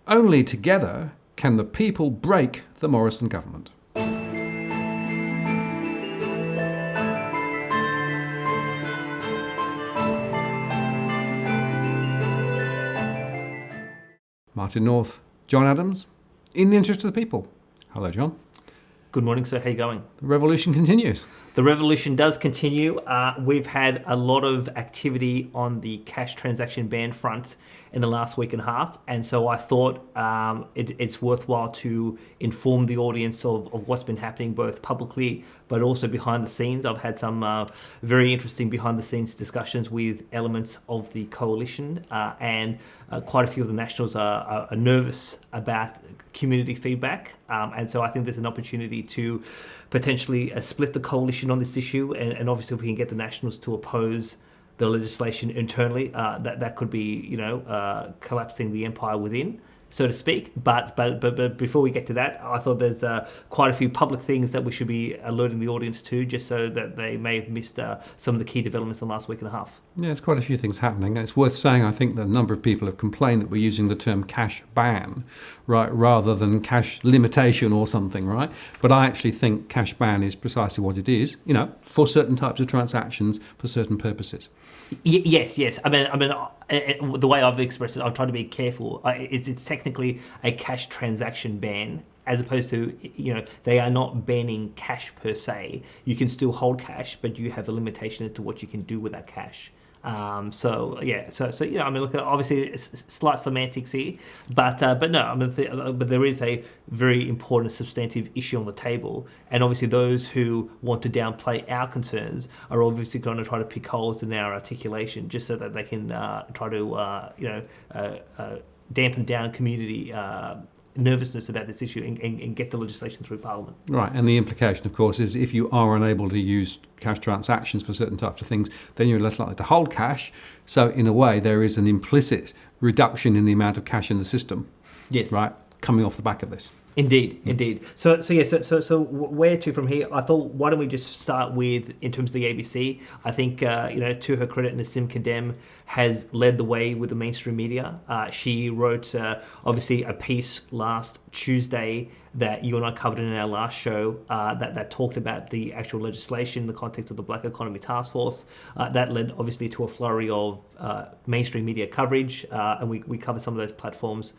Only together can the people break the Morrison government. Martin North, John Adams, in the interest of the people. Hello, John. Good morning, sir. How you going? The revolution continues. The revolution does continue. We've had a lot of activity on the cash transaction ban front in the last week and a half, and so I thought it's worthwhile to inform the audience of what's been happening both publicly but also behind the scenes. I've had some very interesting behind the scenes discussions with elements of the coalition, and quite a few of the nationals are nervous about community feedback, and so I think there's an opportunity to potentially split the coalition on this issue, and obviously if we can get the nationals to oppose the legislation internally, that could be collapsing the empire within, so to speak. But before we get to that, I thought there's quite a few public things that we should be alerting the audience to, just so that they may have missed some of the key developments in the last week and a half. Yeah, there's quite a few things happening. And it's worth saying, I think, that a number of people have complained that we're using the term cash ban, right, rather than cash limitation or something, right? But I actually think cash ban is precisely what it is, for certain types of transactions, for certain purposes. Yes. I mean, the way I've expressed it, I'm trying to be careful. It's technically a cash transaction ban, as opposed to, they are not banning cash per se. You can still hold cash, but you have a limitation as to what you can do with that cash. So look, obviously it's slight semantics here, but no, but there is a very important substantive issue on the table, and obviously those who want to downplay our concerns are obviously going to try to pick holes in our articulation, just so that they can try to dampen down community nervousness about this issue and get the legislation through Parliament. Right, and the implication, of course, is if you are unable to use cash transactions for certain types of things, then you're less likely to hold cash. So in a way, there is an implicit reduction in the amount of cash in the system. Yes. Right, coming off the back of this. Indeed. So where to from here? I thought, why don't we just start with, in terms of the ABC? I think to her credit, Nassim Kadem has led the way with the mainstream media. She wrote obviously a piece last Tuesday that you and I covered in our last show that talked about the actual legislation in the context of the Black Economy Task Force. That led obviously to a flurry of mainstream media coverage, and we covered some of those platforms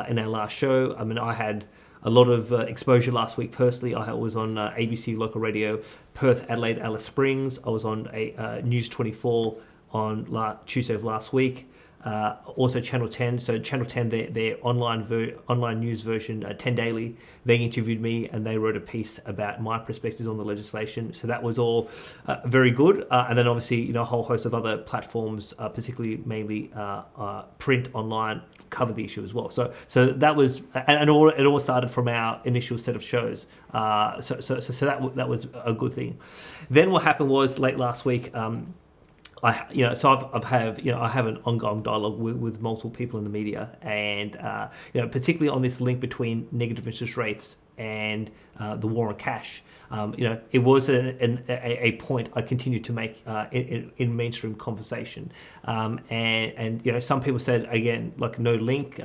in our last show. I mean, I had a lot of exposure last week personally. I was on ABC local radio, Perth, Adelaide, Alice Springs. I was on News 24 on Tuesday of last week. Also Channel 10. So Channel 10, their online news version, 10 Daily, they interviewed me and they wrote a piece about my perspectives on the legislation. So that was all very good. And then obviously, a whole host of other platforms, particularly mainly print, online, covered the issue as well. So that was, and it all started from our initial set of shows. So that was a good thing. Then what happened was late last week, I have an ongoing dialogue with multiple people in the media, and particularly on this link between negative interest rates and the war on cash. It was a point I continued to make in mainstream conversation, and some people said, again, like, no link,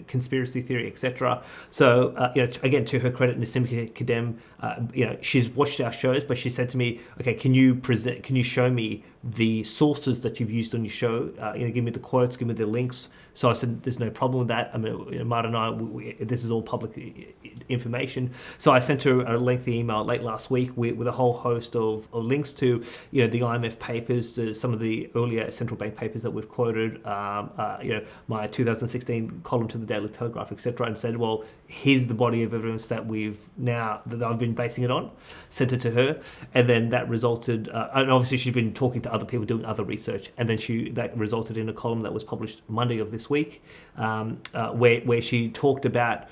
conspiracy theory, etc. So again, to her credit, Nassim Kadem, she's watched our shows, but she said to me, okay, can you show me the sources that you've used on your show? Give me the quotes, give me the links. So I said, there's no problem with that. I mean, Martin and I, this is all public information. So I sent her a lengthy email late last week with a whole host of links to, the IMF papers, to some of the earlier central bank papers that we've quoted, my 2016 column to the Daily Telegraph, etc., and said, well, here's the body of evidence that I've been basing it on. Sent it to her, and then that resulted, and obviously she's been talking to other people doing other research, and then that resulted in a column that was published Monday of this week, where she talked about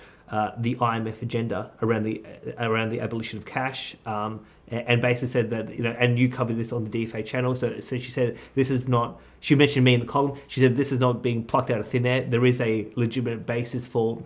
the IMF agenda around the abolition of cash, and basically said that, and you covered this on the DFA channel. So she said this is not. She mentioned me in the column. She said this is not being plucked out of thin air. There is a legitimate basis for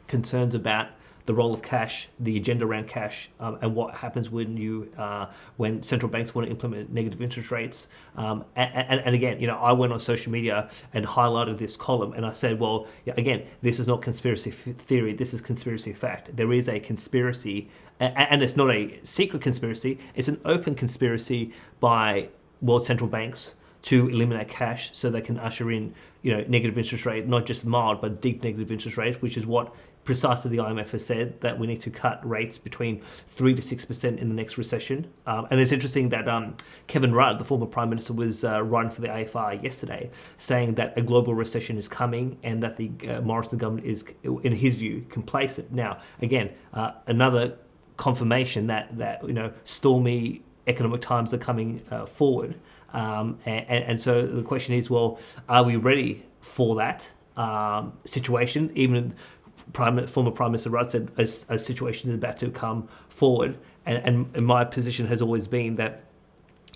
concerns about the role of cash, the agenda around cash, and what happens when central banks want to implement negative interest rates. And again, I went on social media and highlighted this column, and I said, well, again, this is not conspiracy theory. This is conspiracy fact. There is a conspiracy, and it's not a secret conspiracy. It's an open conspiracy by world central banks to eliminate cash so they can usher in, negative interest rate, not just mild, but deep negative interest rates, which is what precisely the IMF has said, that we need to cut rates between 3 to 6% in the next recession. And it's interesting that Kevin Rudd, the former Prime Minister, was writing for the AFR yesterday, saying that a global recession is coming and that the Morrison government is, in his view, complacent. Now, again, another confirmation that stormy economic times are coming forward. And so the question is, well, are we ready for that situation? Even former Prime Minister Rudd said a situation is about to come forward. And my position has always been that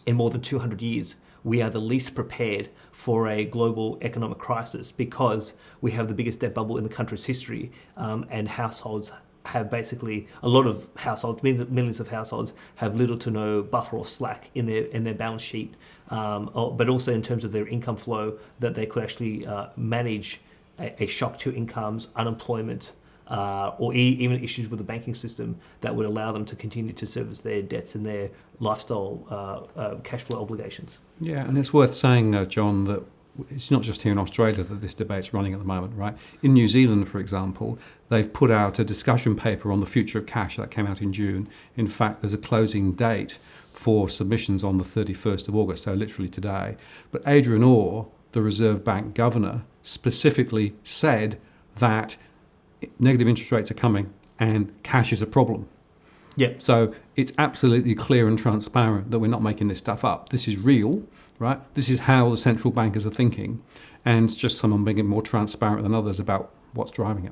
in more than 200 years, we are the least prepared for a global economic crisis because we have the biggest debt bubble in the country's history, and households have basically, a lot of households, millions of households, have little to no buffer or slack in their balance sheet, but also in terms of their income flow, that they could actually manage a shock to incomes, unemployment, or even issues with the banking system that would allow them to continue to service their debts and their lifestyle cash flow obligations. Yeah, and it's worth saying, John, that it's not just here in Australia that this debate's running at the moment, right? In New Zealand, for example, they've put out a discussion paper on the future of cash that came out in June. In fact, there's a closing date for submissions on the 31st of August, so literally today. But Adrian Orr, the Reserve Bank governor, specifically said that negative interest rates are coming and cash is a problem. Yeah. So it's absolutely clear and transparent that we're not making this stuff up. This is real, right? This is how the central bankers are thinking, and it's just someone being more transparent than others about what's driving it.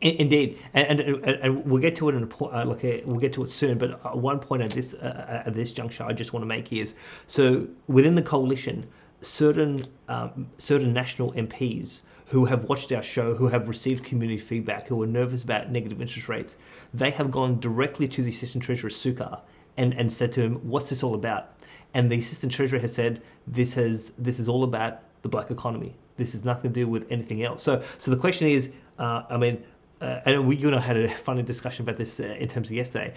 Indeed, and we'll get to it we'll get to it soon. But one point at this juncture, I just want to make is, so within the coalition, certain national MPs who have watched our show, who have received community feedback, who are nervous about negative interest rates, they have gone directly to the Assistant Treasurer Sukkar and said to him, "What's this all about?" And the Assistant Treasurer has said, "This is all about the black economy. This has nothing to do with anything else." So the question is, and you and I had a funny discussion about this in terms of yesterday.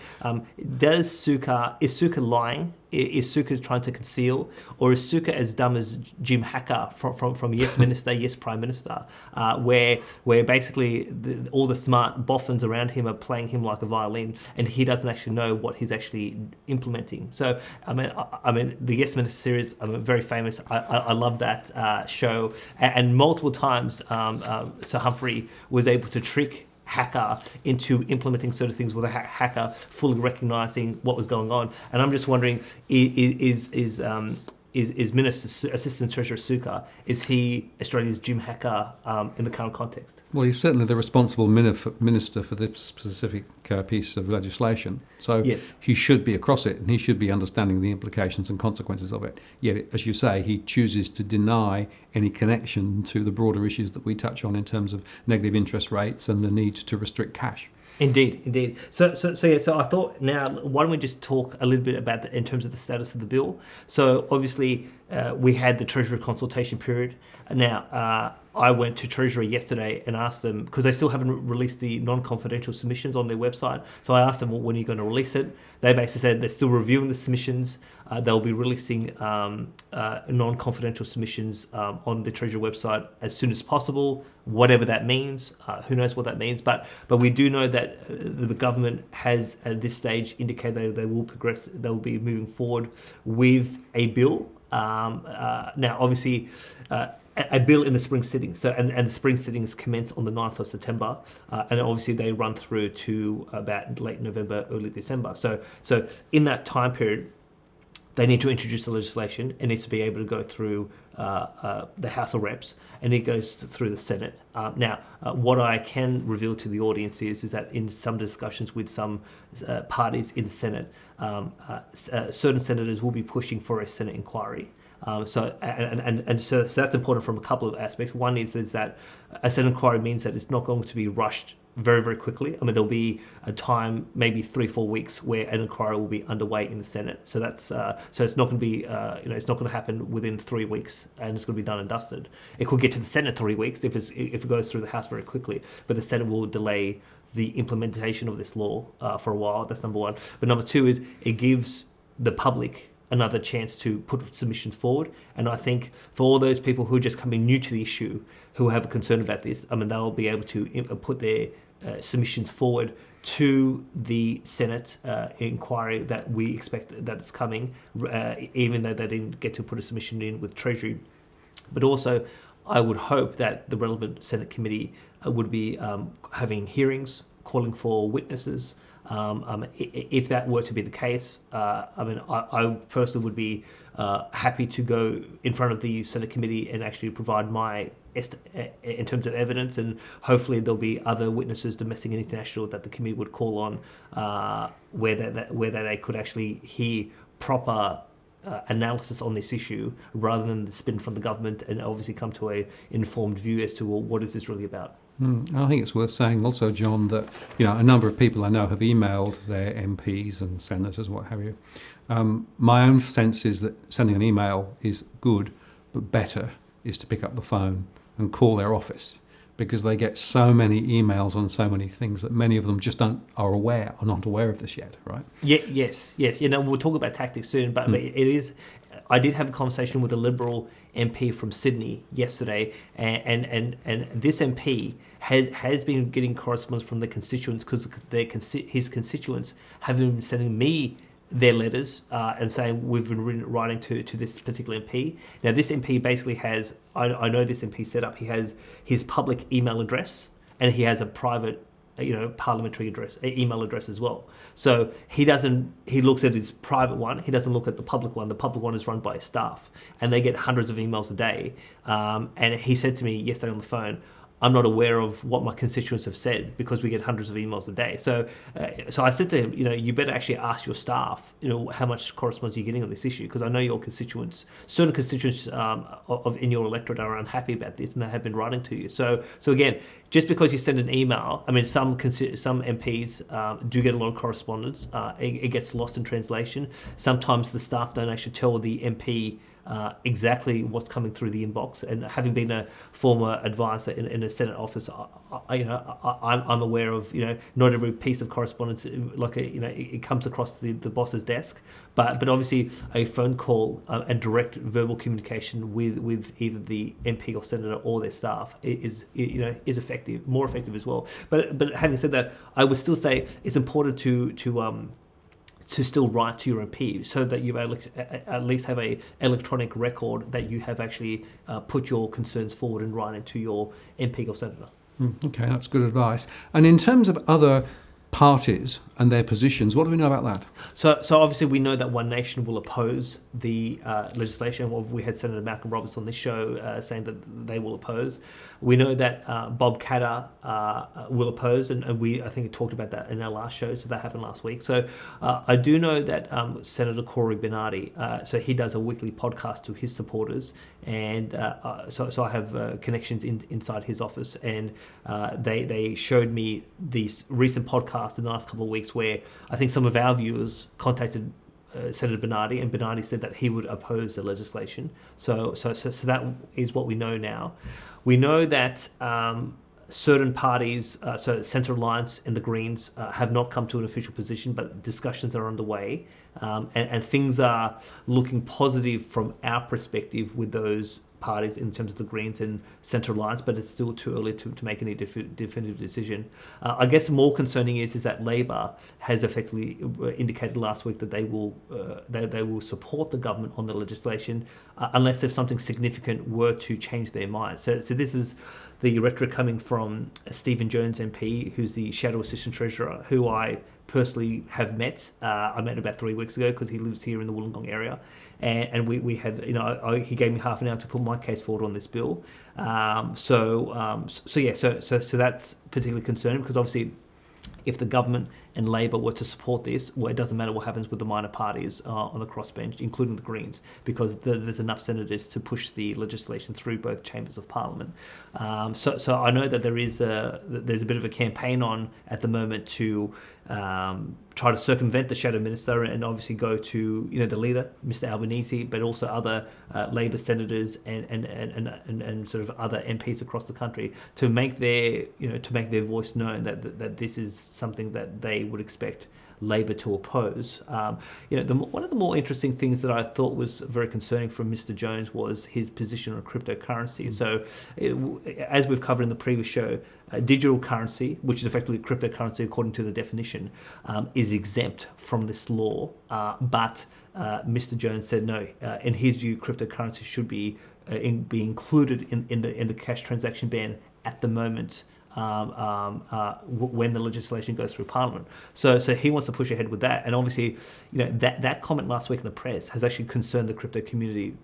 Is Sukkar lying? Is Sukkar trying to conceal, or is Sukkar as dumb as Jim Hacker from Yes Minister, Yes Prime Minister, where basically all the smart boffins around him are playing him like a violin, and he doesn't actually know what he's actually implementing. So I mean, the Yes Minister series, very famous. I love that show, and multiple times Sir Humphrey was able to trick Hacker into implementing certain things with a Hacker fully recognizing what was going on. And I'm just wondering, is Assistant Treasurer Sukkar, is he Australia's Jim Hacker in the current context? Well, he's certainly the responsible minister for this specific piece of legislation. So yes, he should be across it, and he should be understanding the implications and consequences of it. Yet, as you say, he chooses to deny any connection to the broader issues that we touch on in terms of negative interest rates and the need to restrict cash. Indeed. So I thought, now why don't we just talk a little bit about in terms of the status of the bill. So obviously we had the Treasury consultation period. Now I went to Treasury yesterday and asked them, because they still haven't released the non-confidential submissions on their website. So I asked them, well, when are you going to release it? They basically said they're still reviewing the submissions. They'll be releasing non-confidential submissions on the Treasury website as soon as possible, whatever that means. Who knows what that means? But we do know that the government has at this stage indicated they will progress. They will be moving forward with a bill. Now, obviously, a bill in the spring sitting. So, and the spring sittings commence on the 9th of September, and obviously they run through to about late November, early December. So in that time period, they need to introduce the legislation. It needs to be able to go through the House of Reps, and it goes through the Senate. Now, what I can reveal to the audience is that in some discussions with some parties in the Senate, certain senators will be pushing for a Senate inquiry. So that's important from a couple of aspects. One is that a Senate inquiry means that it's not going to be rushed very, very quickly. I mean, there'll be a time, maybe 3-4 weeks, where an inquiry will be underway in the Senate. So that's so it's not going to be it's not going to happen within 3 weeks, and it's going to be done and dusted. It could get to the Senate 3 weeks if it goes through the House very quickly, but the Senate will delay the implementation of this law for a while. That's number one. But number two is it gives the public another chance to put submissions forward. And I think for all those people who are just coming new to the issue, who have a concern about this, I mean, they'll be able to put their submissions forward to the Senate inquiry that we expect that it's coming, even though they didn't get to put a submission in with Treasury. But also, I would hope that the relevant Senate committee would be having hearings, calling for witnesses. If that were to be the case, I personally would be happy to go in front of the Senate committee and actually provide my in terms of evidence, and hopefully there'll be other witnesses, domestic and international, that the committee would call on, where they could actually hear proper analysis on this issue, rather than the spin from the government, and obviously come to a informed view as to, well, what is this really about. I think it's worth saying also, John, that a number of people I know have emailed their MPs and senators, what have you. My own sense is that sending an email is good, but better is to pick up the phone and call their office, because they get so many emails on so many things that many of them just are not aware of this yet, right? Yes. We'll talk about tactics soon, but it is. I did have a conversation with a Liberal MP from Sydney yesterday, and this MP has been getting correspondence from the constituents, because his constituents have been sending me their letters and saying, we've been writing to this particular MP. Now, this MP basically has, I know this MP set up, he has his public email address, and he has a private parliamentary email address as well. So he looks at his private one, he doesn't look at the public one. The public one is run by his staff, and they get hundreds of emails a day. And he said to me yesterday on the phone, I'm not aware of what my constituents have said, because we get hundreds of emails a day. So I said to him, you better actually ask your staff, how much correspondence you're getting on this issue, because I know your constituents, certain constituents in your electorate are unhappy about this, and they have been writing to you. So again, just because you send an email, I mean, some MPs do get a lot of correspondence. It gets lost in translation. Sometimes the staff don't actually tell the MP exactly what's coming through the inbox. And having been a former advisor in a Senate office, I'm aware of not every piece of correspondence it comes across the boss's desk, but obviously a phone call and direct verbal communication with either the MP or senator or their staff is effective, more effective as well. But having said that, I would still say it's important to still write to your MP, so that you at least have a electronic record that you have actually put your concerns forward in writing to your MP or senator. Okay, that's good advice. And in terms of other parties and their positions, what do we know about that? So obviously we know that One Nation will oppose the legislation. Well, we had Senator Malcolm Roberts on this show saying that they will oppose. We know that Bob Katter will oppose, and I think we talked about that in our last show, so that happened last week. So I do know that Senator Corey Bernardi, so he does a weekly podcast to his supporters, and so I have connections inside his office, and they showed me these recent podcasts in the last couple of weeks where I think some of our viewers contacted Senator Bernardi, and Bernardi said that he would oppose the legislation. So that is what we know now. We know that certain parties, so Centre Alliance and the Greens, have not come to an official position, but discussions are underway, and things are looking positive from our perspective with those parties in terms of the Greens and Centre Alliance, but it's still too early to make any definitive decision. I guess more concerning is that Labor has effectively indicated last week that they will support the government on the legislation unless if something significant were to change their mind. So this is the rhetoric coming from Stephen Jones MP, who's the Shadow Assistant Treasurer, who I personally have met. I met him about 3 weeks ago because he lives here in the Wollongong area, and we had he gave me half an hour to put my case forward on this bill. So that's particularly concerning, because obviously if the government and Labor were to support this, well, it doesn't matter what happens with the minor parties on the crossbench, including the Greens, because there's enough senators to push the legislation through both chambers of Parliament. So I know that there's a bit of a campaign on at the moment to try to circumvent the shadow minister and obviously go to the leader, Mr. Albanese, but also other Labor senators and sort of other MPs across the country to make their voice known that this is something that they would expect Labor to oppose. One of the more interesting things that I thought was very concerning from Mr. Jones was his position on cryptocurrency. So, as we've covered in the previous show, digital currency, which is effectively cryptocurrency according to the definition, is exempt from this law. But Mr. Jones said no. In his view, cryptocurrency should be included in the cash transaction ban at the moment. When the legislation goes through Parliament, so he wants to push ahead with that, and obviously, that comment last week in the press has actually concerned the crypto community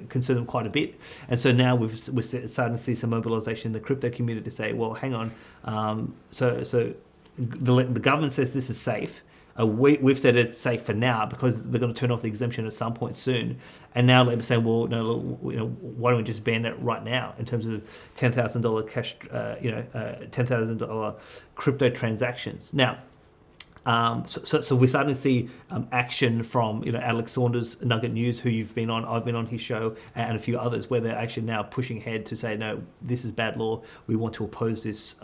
concerned them quite a bit, and so now we're starting to see some mobilisation in the crypto community to say, well, hang on, so the government says this is safe. We've said it's safe for now because they're going to turn off the exemption at some point soon, and now Labor's saying, well, no, why don't we just ban it right now in terms of $10,000 cash, $10,000 crypto transactions now. So we're starting to see action from Alex Saunders, Nugget News, who you've been on. I've been on his show, and a few others, where they're actually now pushing ahead to say, no, this is bad law. We want to oppose this,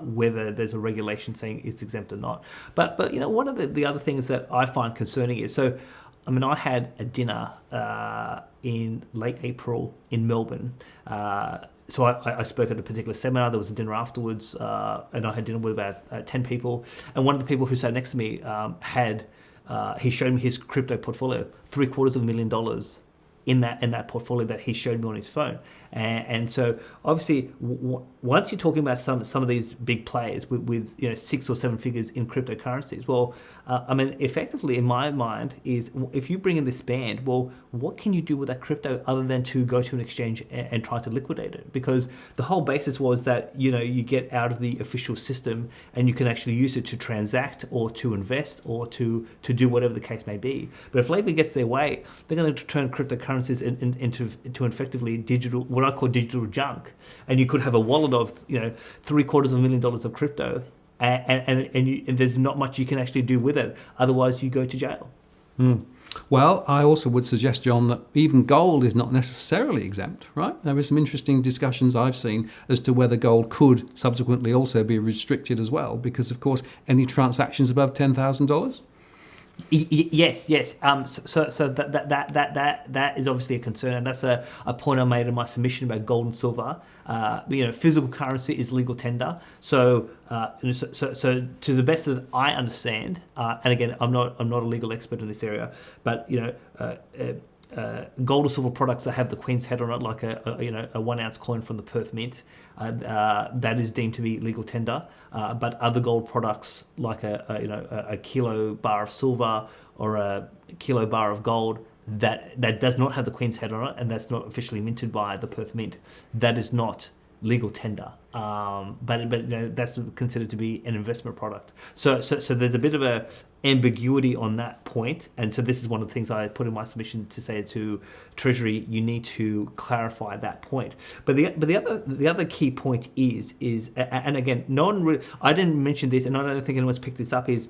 whether there's a regulation saying it's exempt or not. But one of the other things that I find concerning is, so I had a dinner in late April in Melbourne. So I spoke at a particular seminar. There was a dinner afterwards, and I had dinner with about 10 people. And one of the people who sat next to me he showed me his crypto portfolio, $750,000 in that portfolio that he showed me on his phone. And so obviously, once you're talking about some of these big players with 6 or 7 figures in cryptocurrencies, well, effectively in my mind is, if you bring in this ban, well, what can you do with that crypto other than to go to an exchange and try to liquidate it? Because the whole basis was that you get out of the official system and you can actually use it to transact or to invest or to do whatever the case may be. But if Labor gets their way, they're going to turn cryptocurrencies into effectively digital, what I call digital junk, and you could have a wallet of $750,000 of crypto, and there's not much you can actually do with it. Otherwise, you go to jail. Well, I also would suggest, John, that even gold is not necessarily exempt, right? There are some interesting discussions I've seen as to whether gold could subsequently also be restricted as well, because of course any transactions above $10,000. Yes. So that is obviously a concern, and that's a point I made in my submission about gold and silver. Physical currency is legal tender. So to the best that I understand, and again, I'm not a legal expert in this area, but gold or silver products that have the Queen's head on it, like a 1 ounce coin from the Perth Mint, that is deemed to be legal tender. But other gold products, like a kilo bar of silver or a kilo bar of gold, that does not have the Queen's head on it, and that's not officially minted by the Perth Mint, that is not legal tender. But that's considered to be an investment product. So there's a bit of a ambiguity on that point, and so this is one of the things I put in my submission to say to Treasury, you need to clarify that point. But the other key point is and again, I didn't mention this, and I don't think anyone's picked this up, is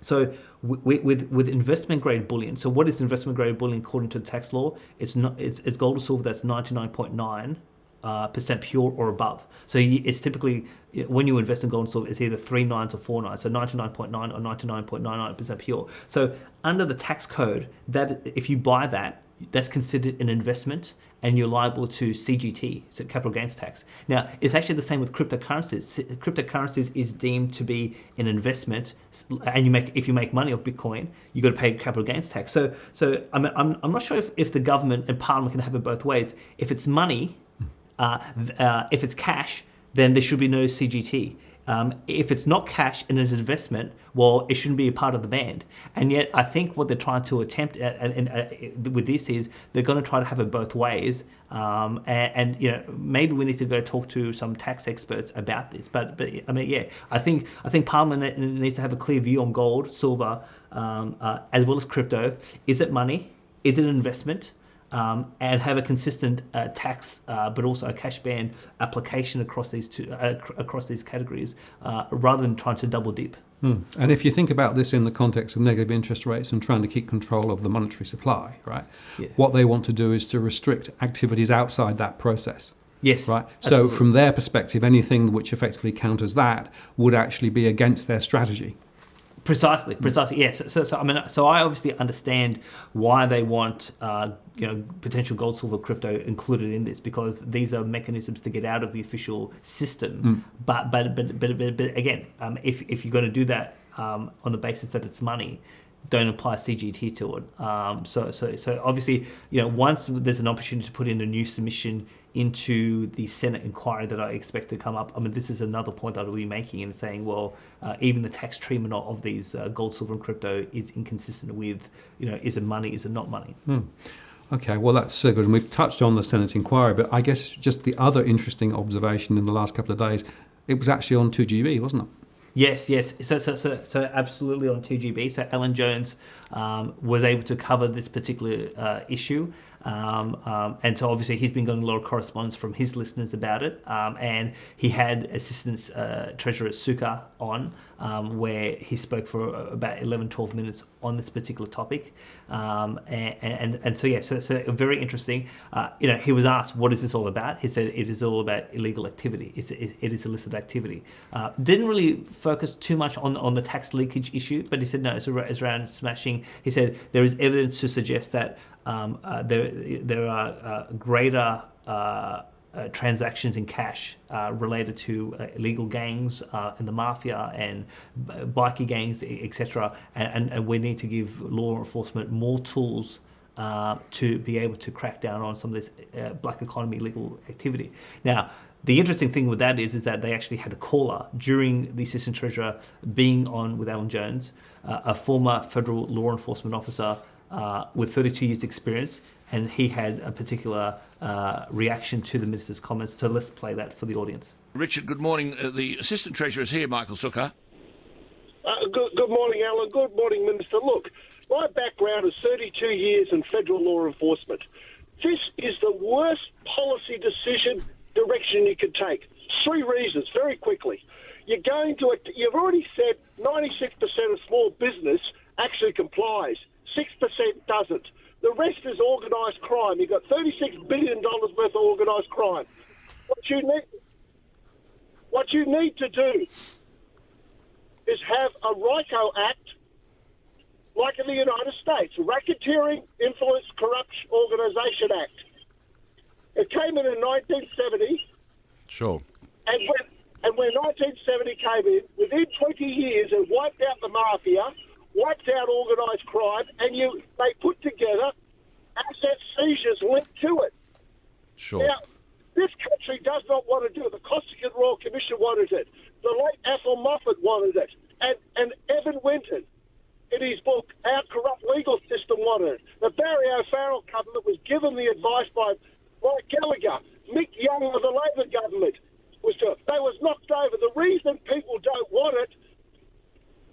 so with investment grade bullion. So what is investment grade bullion according to the tax law? It's gold or silver that's 99.9% pure or above. So it's typically, when you invest in gold and silver, it's either 3 nines or 4 nines, so 99.9 or 99.99% pure. So under the tax code, that if you buy that, that's considered an investment, and you're liable to CGT, so capital gains tax. Now, it's actually the same with cryptocurrencies. Cryptocurrencies is deemed to be an investment, and if you make money off Bitcoin, you got to pay capital gains tax. So I'm not sure if the government and Parliament can have it both ways. If it's money, if it's cash, then there should be no CGT. If it's not cash and it's an investment, well, it shouldn't be a part of the ban. And yet, I think what they're trying to attempt with this is they're going to try to have it both ways. And maybe we need to go talk to some tax experts about this. But I mean, yeah, I think Parliament needs to have a clear view on gold, silver, as well as crypto. Is it money? Is it an investment? And have a consistent tax, but also a cash ban application across these categories, rather than trying to double dip. And if you think about this in the context of negative interest rates and trying to keep control of the monetary supply, right? Yeah. What they want to do is to restrict activities outside that process. Yes. Right. Absolutely. So from their perspective, anything which effectively counters that would actually be against their strategy. Precisely. Yes. So I obviously understand why they want potential gold, silver, crypto included in this, because these are mechanisms to get out of the official system. But again, if you're going to do that on the basis that it's money, don't apply CGT to it. So obviously, once there's an opportunity to put in a new submission into the Senate inquiry that I expect to come up, I mean, this is another point that I'll be making and saying, well, even the tax treatment of these gold, silver, and crypto is inconsistent with, is it money, is it not money? Okay, well, that's so good. And we've touched on the Senate inquiry, but I guess just the other interesting observation in the last couple of days, it was actually on 2GB, wasn't it? Yes. So absolutely on 2GB. So Alan Jones was able to cover this particular issue. And so obviously he's been getting a lot of correspondence from his listeners about it. And he had Assistant Treasurer Suka on, where he spoke for about 11, 12 minutes on this particular topic. And so very interesting. He was asked, what is this all about? He said, it is all about illegal activity. It is illicit activity. Didn't really focus too much on the tax leakage issue, but he said, no, it's around smashing. He said, there is evidence to suggest that there are greater transactions in cash related to illegal gangs and the mafia and bikie gangs, etc. And we need to give law enforcement more tools to be able to crack down on some of this black economy illegal activity. Now, the interesting thing with that is that they actually had a caller during the Assistant Treasurer being on with Alan Jones, a former federal law enforcement officer with 32 years experience, and he had a particular reaction to the Minister's comments. So let's play that for the audience. Richard, good morning. The Assistant Treasurer is here, Michael Sukkar. Good morning, Alan. Good morning, Minister. Look, my background is 32 years in federal law enforcement. This is the worst policy direction you could take. 3 reasons, very quickly. You've already said 96% of small business actually complies. 6% doesn't. The rest is organised crime. You've got $36 billion worth of organised crime. What you need to do is have a RICO Act, like in the United States, Racketeering, Influence, Corruption Organisation Act. It came in 1970. Sure. And when 1970 came in, within 20 years, it wiped out the mafia, wiped out organised crime, and they put together asset seizures linked to it. Sure. Now, this country does not want to do it. The Costigan Royal Commission wanted it. The late Athol Moffat wanted it. And Evan Winton, in his book, Our Corrupt Legal System, wanted it. The Barry O'Farrell government was given the advice by Mike Gallagher. Mick Young of the Labor government was to it. They was knocked over. The reason people don't want it,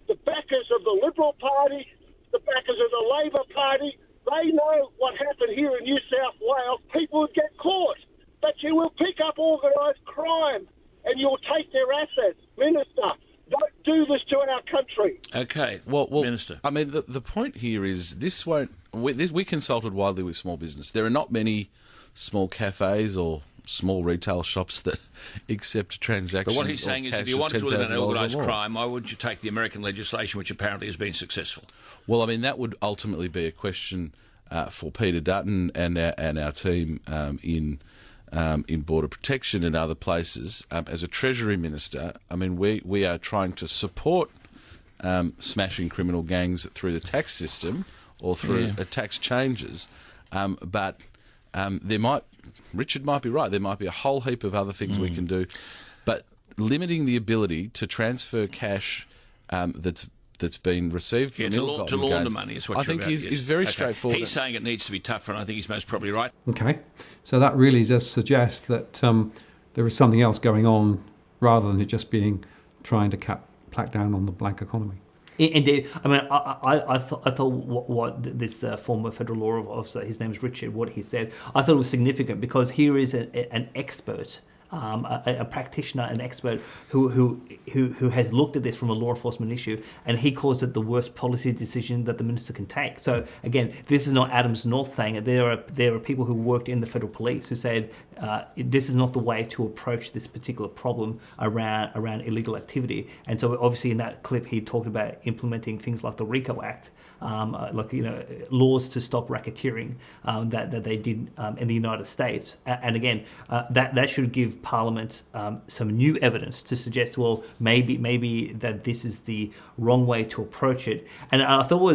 the backers of the Liberal Party, the backers of the Labor Party, they know what happened here in New South Wales. People would get caught. But you will pick up organised crime and you'll take their assets. Minister, don't do this to our country. Okay, well, Minister. I mean, the point here is we consulted widely with small business. There are not many small cafes or small retail shops that accept transactions. But what he's saying is, if you wanted to eliminate organised crime, why wouldn't you take the American legislation, which apparently has been successful? Well, I mean, that would ultimately be a question for Peter Dutton and our team in border protection and other places. As a Treasury Minister, I mean, we are trying to support smashing criminal gangs through the tax system or through tax changes, but Richard might be right. There might be a whole heap of other things we can do. But limiting the ability to transfer cash that's been received from ill-gotten to launder gains, money is what I you're think about, is very straightforward. He's saying it needs to be tougher, and I think he's most probably right. Okay, so that really does suggest that there is something else going on rather than it just being trying to clack down on the black economy. Indeed. I mean, I thought what this former federal law officer, his name is Richard, what he said, I thought it was significant because here is an expert, a practitioner, an expert who has looked at this from a law enforcement issue, and he calls it the worst policy decision that the minister can take. So again, this is not Adams North saying it. There are people who worked in the federal police who said this is not the way to approach this particular problem around illegal activity. And so obviously in that clip he talked about implementing things like the RICO Act, laws to stop racketeering that they did in the United States. And again, that should give Parliament some new evidence to suggest, well, maybe that this is the wrong way to approach it. And I thought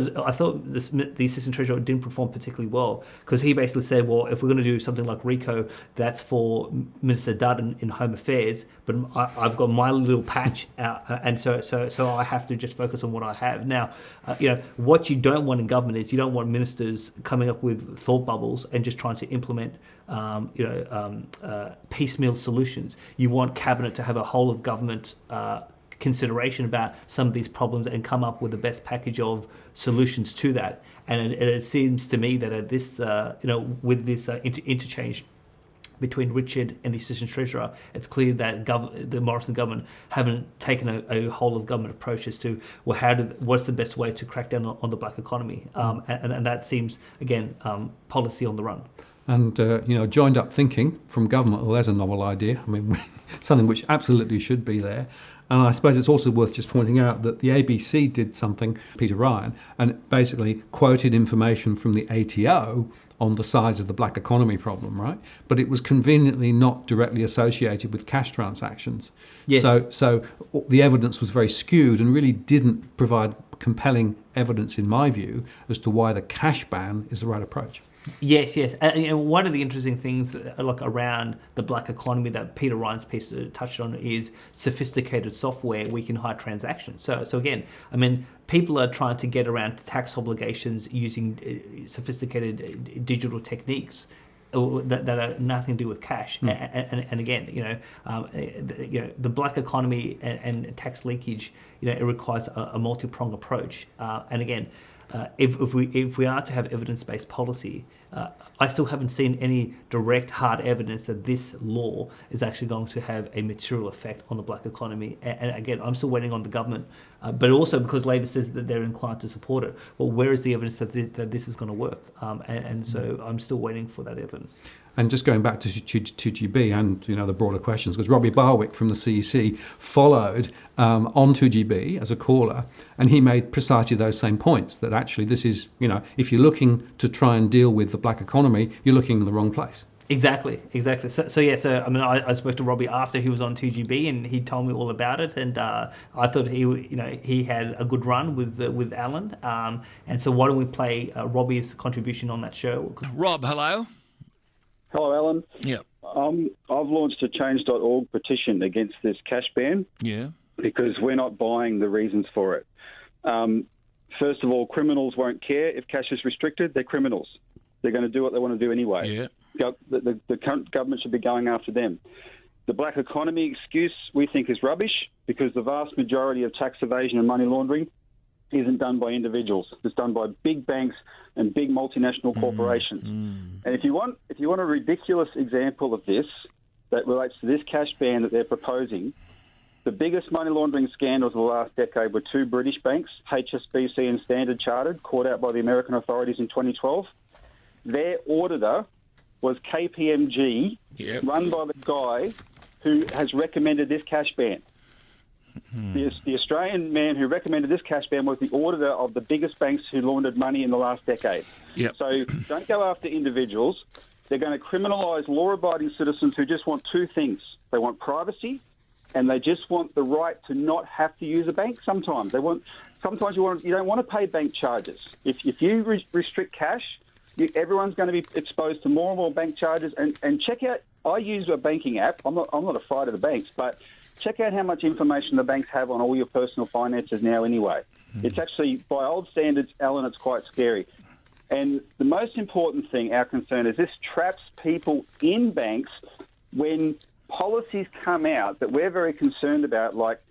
the Assistant Treasurer didn't perform particularly well because he basically said, well, if we're going to do something like RICO, that's for Minister Dutton in Home Affairs, but I've got my little patch, and so I have to just focus on what I have. Now, what you don't want in government is you don't want ministers coming up with thought bubbles and just trying to implement piecemeal solutions. You want Cabinet to have a whole of government consideration about some of these problems and come up with the best package of solutions to that. And it seems to me that with this interchange between Richard and the Assistant Treasurer, it's clear that the Morrison government haven't taken a whole of government approach as to, well, what's the best way to crack down on the black economy, and that seems again policy on the run. And joined up thinking from government, well, there's a novel idea. I mean, something which absolutely should be there. And I suppose it's also worth just pointing out that the ABC did something, Peter Ryan, and basically quoted information from the ATO on the size of the black economy problem, right? But it was conveniently not directly associated with cash transactions. Yes. So the evidence was very skewed and really didn't provide compelling evidence, in my view, as to why the cash ban is the right approach. Yes. And one of the interesting things around the black economy that Peter Ryan's piece touched on is sophisticated software we can hide transactions. So again, I mean, people are trying to get around tax obligations using sophisticated digital techniques that are nothing to do with cash. And again, the black economy and tax leakage, it requires a multi-pronged approach. And again, if we are to have evidence-based policy, I still haven't seen any direct hard evidence that this law is actually going to have a material effect on the black economy. And again, I'm still waiting on the government, but also because Labor says that they're inclined to support it. Well, where is the evidence that this is going to work? And so I'm still waiting for that evidence. And just going back to 2GB and the broader questions, because Robbie Barwick from the CEC followed on 2GB as a caller, and he made precisely those same points, that actually this is, if you're looking to try and deal with the black economy, you're looking in the wrong place. Exactly. So I mean, I spoke to Robbie after he was on 2GB, and he told me all about it, and I thought he had a good run with Alan, and so why don't we play Robbie's contribution on that show? Rob, hello. Hello, Alan. Yeah. I've launched a change.org petition against this cash ban. Yeah. Because we're not buying the reasons for it. First of all, criminals won't care if cash is restricted. They're criminals. They're going to do what they want to do anyway. Yeah. The current government should be going after them. The black economy excuse we think is rubbish because the vast majority of tax evasion and money laundering isn't done by individuals. It's done by big banks and big multinational corporations. And if you want a ridiculous example of this that relates to this cash ban that they're proposing, the biggest money laundering scandals of the last decade were two British banks, HSBC and Standard Chartered, caught out by the American authorities in 2012. Their auditor was KPMG, run by the guy who has recommended this cash ban. The Australian man who recommended this cash ban was the auditor of the biggest banks who laundered money in the last decade. Yep. So don't go after individuals. They're going to criminalise law-abiding citizens who just want two things. They want privacy, and they just want the right to not have to use a bank sometimes. Sometimes you don't want to pay bank charges. If you restrict cash, everyone's going to be exposed to more and more bank charges. And check out, I use a banking app. I'm not afraid of the banks, but check out how much information the banks have on all your personal finances now anyway. It's actually, by old standards, Alan, it's quite scary. And the most important thing, our concern, is this traps people in banks when policies come out that we're very concerned about, like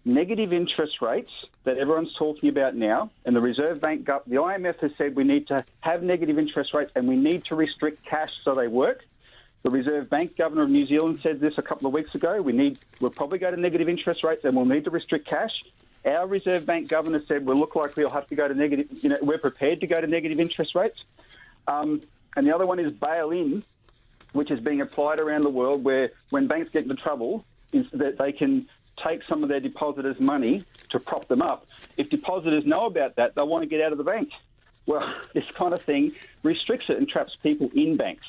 negative interest rates that everyone's talking about now, and the Reserve Bank, the IMF has said we need to have negative interest rates and we need to restrict cash so they work. The Reserve Bank Governor of New Zealand said this a couple of weeks ago. We'll probably go to negative interest rates and we'll need to restrict cash. Our Reserve Bank Governor said we'll look like we'll have to go to negative, we're prepared to go to negative interest rates. And the other one is bail-in, which is being applied around the world, where when banks get into trouble, is that they can take some of their depositors' money to prop them up. If depositors know about that, they'll want to get out of the bank. Well, this kind of thing restricts it and traps people in banks.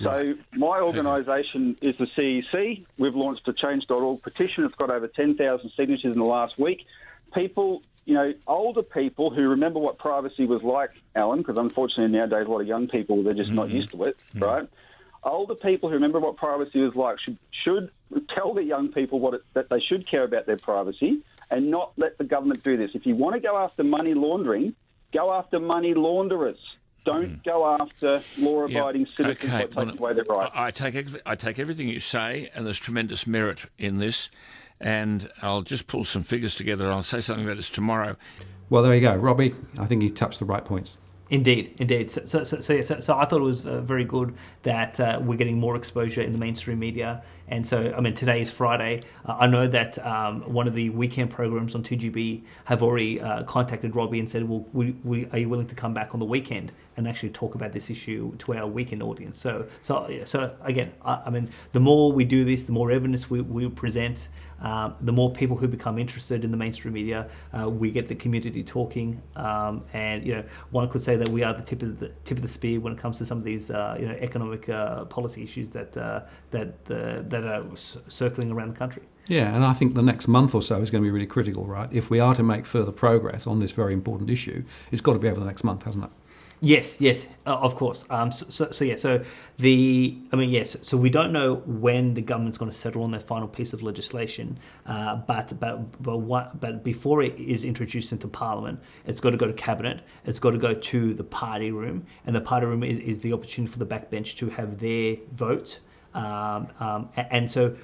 So my organisation is the CEC. We've launched a change.org petition. It's got over 10,000 signatures in the last week. People, older people who remember what privacy was like, Alan, because unfortunately nowadays a lot of young people, they're just not used to it, right? Older people who remember what privacy was like should tell the young people that they should care about their privacy and not let the government do this. If you want to go after money laundering, go after money launderers. Don't go after law-abiding citizens by taking away their rights. I take everything you say, and there's tremendous merit in this. And I'll just pull some figures together. I'll say something about this tomorrow. Well, there you go, Robbie. I think he touched the right points. Indeed. So I thought it was very good that we're getting more exposure in the mainstream media. And so, today is Friday. I know that one of the weekend programs on 2GB have already contacted Robbie and said, well, are you willing to come back on the weekend and actually talk about this issue to our weekend audience? So again, the more we do this, the more evidence we present, the more people who become interested in the mainstream media, we get the community talking, and one could say that we are the tip of the spear when it comes to some of these economic policy issues that are circling around the country. Yeah, and I think the next month or so is going to be really critical, right? If we are to make further progress on this very important issue, it's got to be over the next month, hasn't it? Yes, of course. So we don't know when the government's going to settle on their final piece of legislation, but before it is introduced into Parliament, it's got to go to Cabinet, it's got to go to the party room, and the party room is the opportunity for the backbench to have their vote. So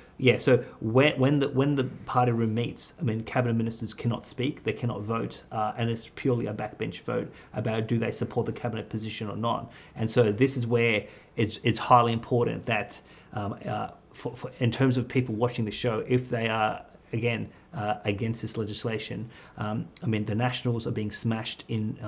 when the party room meets, cabinet ministers cannot speak, they cannot vote, and it's purely a backbench vote about do they support the cabinet position or not. And so this is where it's highly important that for in terms of people watching the show, if they are again against this legislation, the Nationals are being smashed in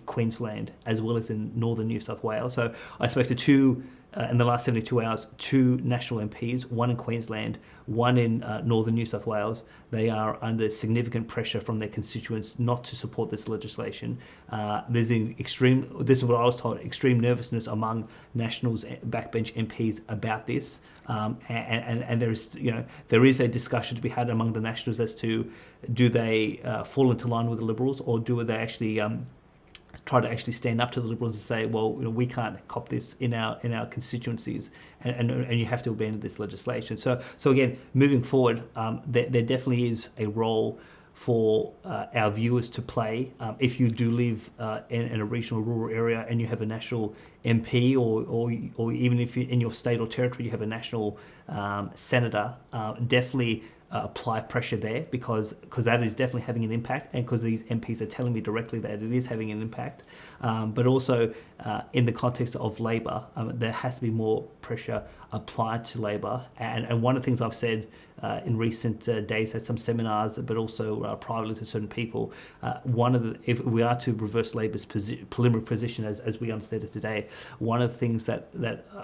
Queensland as well as in northern New South Wales. So I spoke to in the last 72 hours, 2 National MPs, one in Queensland, one in northern New South Wales. They are under significant pressure from their constituents not to support this legislation. This is what I was told, extreme nervousness among Nationals backbench MPs about this. And there is a discussion to be had among the Nationals as to do they fall into line with the Liberals, or do they actually try to actually stand up to the Liberals and say, well, we can't cop this in our constituencies, and you have to abandon this legislation. So again, moving forward, there definitely is a role for our viewers to play. If you do live in a regional rural area and you have a national MP, or even if in your state or territory you have a national senator, definitely apply pressure there, because that is definitely having an impact, and because these MPs are telling me directly that it is having an impact. But also in the context of Labor, there has to be more pressure applied to Labor. And one of the things I've said in recent days at some seminars, but also privately to certain people, if we are to reverse Labor's preliminary position as we understand it today, one of the things that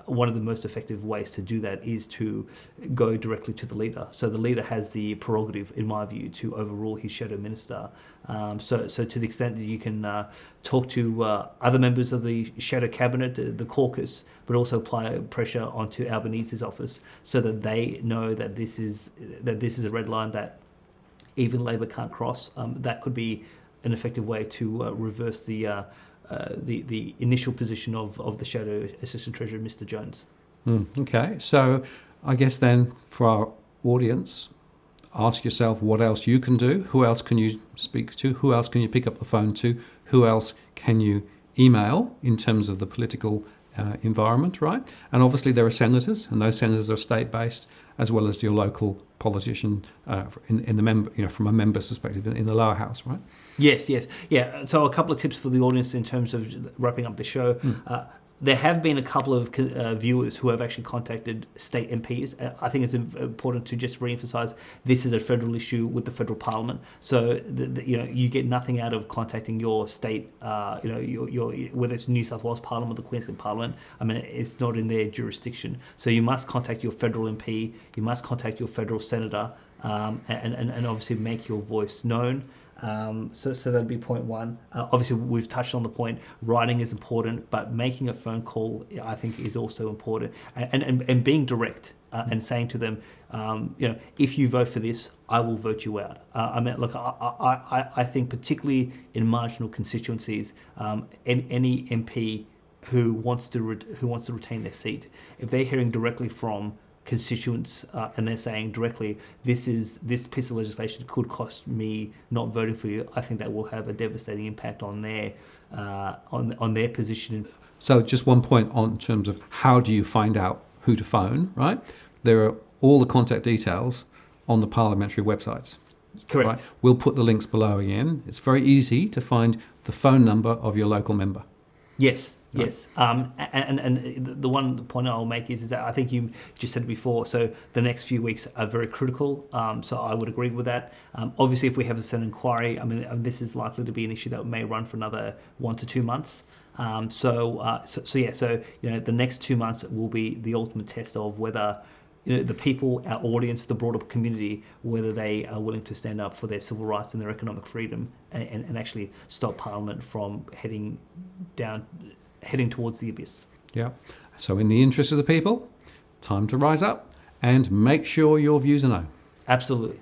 one of the most effective ways to do that is to go directly to the leader. So the leader has the prerogative, in my view, to overrule his shadow minister. So to the extent that you can talk to other members of the shadow cabinet, the caucus, but also apply pressure onto Albanese's office, so that they know that this is a red line that even Labor can't cross. That could be an effective way to reverse the initial position of the shadow Assistant Treasurer, Mr. Jones. Okay, so I guess then for our audience, ask yourself what else you can do, who else can you speak to, who else can you pick up the phone to, who else can you email in terms of the political environment, right? And obviously there are senators, and those senators are state-based, as well as your local politician in the member, from a member's perspective in the lower house, right? Yes. Yeah. So a couple of tips for the audience in terms of wrapping up the show. There have been a couple of viewers who have actually contacted state MPs. I think it's important to just re-emphasise this is a federal issue with the federal parliament. So you get nothing out of contacting your state. Your whether it's New South Wales Parliament or the Queensland Parliament. I mean, it's not in their jurisdiction. So you must contact your federal MP. You must contact your federal senator, and obviously make your voice known. So that'd be point one. Obviously, we've touched on the point. Writing is important, but making a phone call, I think, is also important. And being direct and saying to them, if you vote for this, I will vote you out. I mean, look, I think particularly in marginal constituencies, any MP who wants to retain their seat, if they're hearing directly from constituents and they're saying directly, this piece of legislation could cost me not voting for you, I think that will have a devastating impact on their on their position. So just one point in terms of how do you find out who to phone, right? There are all the contact details on the parliamentary websites. Correct. Right? We'll put the links below again. It's very easy to find the phone number of your local member. Yes. Yes, and the one point I'll make is that I think you just said it before, so the next few weeks are very critical, so I would agree with that. Obviously, if we have a Senate inquiry, I mean, this is likely to be an issue that may run for another 1 to 2 months. So the next 2 months will be the ultimate test of whether the people, our audience, the broader community, whether they are willing to stand up for their civil rights and their economic freedom and actually stop Parliament from heading towards the abyss. Yeah. So in the interest of the people, time to rise up and make sure your views are known. Absolutely.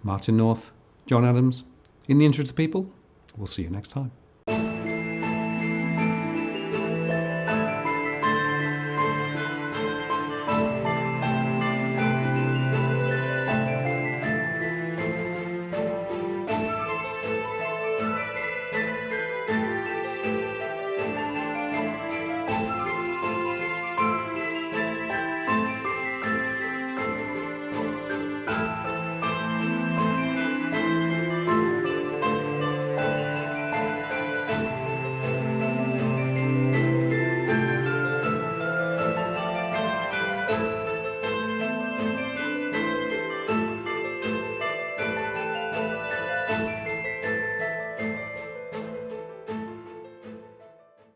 Martin North, John Adams, in the interest of the people, we'll see you next time.